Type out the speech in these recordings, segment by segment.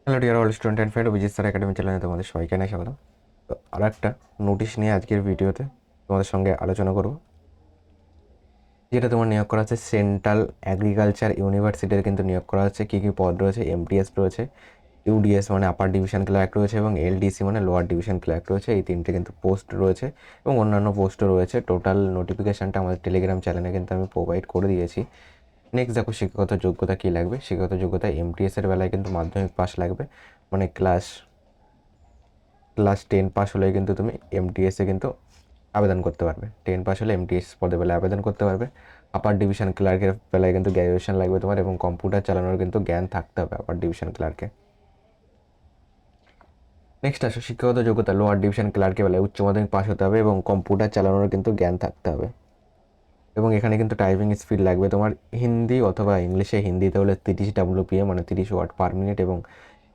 Hello dear all student and friend, Abhijit sir academy চ্যানেলে তোমাদের সবাইকে জানাই স্বাগতম। তো আর একটা নোটিশ নিয়ে আজকের ভিডিওতে তোমাদের সঙ্গে আলোচনা করব, যেটা তোমার নিয়োগ করা হচ্ছে সেন্ট্রাল এগ্রিকালচার ইউনিভার্সিটির কিন্তু নিয়োগ করা হচ্ছে। কী কী পদ রয়েছে? এমটিএস রয়েছে, ইউডিএস মানে আপার ডিভিশন ক্লার্ক রয়েছে এবং এলডিসি মানে লোয়ার ডিভিশন ক্লার্ক রয়েছে। এই তিনটে কিন্তু পোস্ট রয়েছে এবং অন্যান্য পোস্টও রয়েছে। টোটাল নোটিফিকেশানটা আমাদের টেলিগ্রাম চ্যানেলে কিন্তু আমি প্রোভাইড করে দিয়েছি। নেক্সট দেখো শিক্ষাগত যোগ্যতা কী লাগবে। শিক্ষাগত যোগ্যতা এমটিএসের বেলায় কিন্তু মাধ্যমিক পাস লাগবে, মানে ক্লাস 10 পাস হলেই কিন্তু তুমি এমটিএসে কিন্তু আবেদন করতে পারবে। 10 পাস হলে এমটিএস পদে বেলায় আবেদন করতে পারবে। আপার ডিভিশন ক্লার্কের বেলায় কিন্তু গ্র্যাজুয়েশন লাগবে তোমার, এবং কম্পিউটার চালানোর কিন্তু জ্ঞান থাকতে হবে আপার ডিভিশন ক্লার্কে। নেক্সট আসো শিক্ষাগত যোগ্যতা লোয়ার ডিভিশন ক্লার্কের বেলায় উচ্চ মাধ্যমিক পাস হতে হবে এবং কম্পিউটার চালানোর কিন্তু জ্ঞান থাকতে হবে। এবং এখানে কিন্তু টাইপিং স্পিড লাগবে তোমার হিন্দি অথবা ইংলিশে। হিন্দিতে হলে 30 WPA মানে 30 ওয়ার্ড পার মিনিট, এবং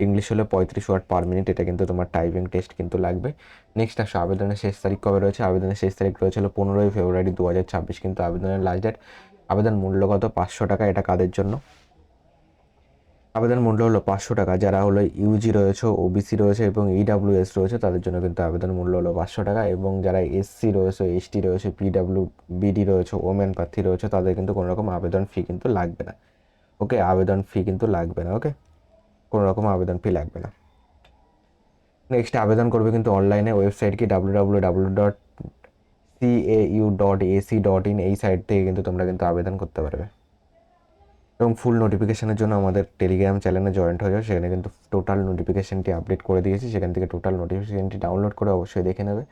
ইংলিশ হলে 35 ওয়ার্ড পার মিনিট। এটা কিন্তু তোমার টাইপিং টেস্ট কিন্তু লাগবে। নেক্সট আসো আবেদনের শেষ তারিখ কবে রয়েছে। আবেদনের শেষ তারিখ রয়েছে 15ই ফেব্রুয়ারি 2026, কিন্তু আবেদনের লাস্ট ডেট। আবেদন মূল্য কত? 500 টাকা। এটা কাদের জন্য? আবেদন মূল্য হলো 500 টাকা। যারা হলো ইউজি রয়েছে, ওবিসি রয়েছে এবং ইডাব্লিউএস রয়েছে তাদের জন্য কিন্তু আবেদন মূল্য হলো 500 টাকা, এবং যারা এসসি রয়েছে, এসটি রয়েছে, বিডি রয়েছে, ওমেন প্রার্থী রয়েছে তাদের কিন্তু কোনো রকম আবেদন ফি কিন্তু লাগবে না। ওকে, আবেদন ফি কিন্তু লাগবে না। ওকে, কোনো রকম আবেদন ফি লাগবে না। নেক্সট আবেদন করবে কিন্তু অনলাইনে। ওয়েবসাইট কি www.cau.ac.in, এই সাইট থেকে কিন্তু তোমরা কিন্তু আবেদন করতে পারবে। এবং ফুল নোটিফিকেশানের জন্য আমাদের টেলিগ্রাম চ্যানেলে জয়েন্ট হয়ে যাও। সেখানে কিন্তু টোটাল নোটিফিকেশানটি আপডেট করে দিয়েছি। সেখান থেকে টোটাল নোটিফিকেশানটি ডাউনলোড করে অবশ্যই দেখে নেবে।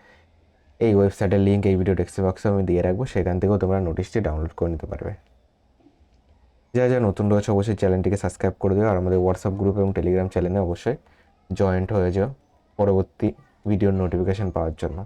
এই ওয়েবসাইটের লিঙ্ক এই ভিডিও ডেসক্রিপশন বক্সে আমি দিয়ে রাখবো, সেখান থেকেও তোমরা নোটিশটি ডাউনলোড করে নিতে পারবে। যা যা নতুন রয়েছে অবশ্যই চ্যানেলটিকে সাবস্ক্রাইব করে দিও, আর আমাদের হোয়াটসঅ্যাপ গ্রুপ এবং টেলিগ্রাম চ্যানেলে অবশ্যই জয়েন্ট হয়ে যাও পরবর্তী ভিডিওর নোটিফিকেশান পাওয়ার জন্য।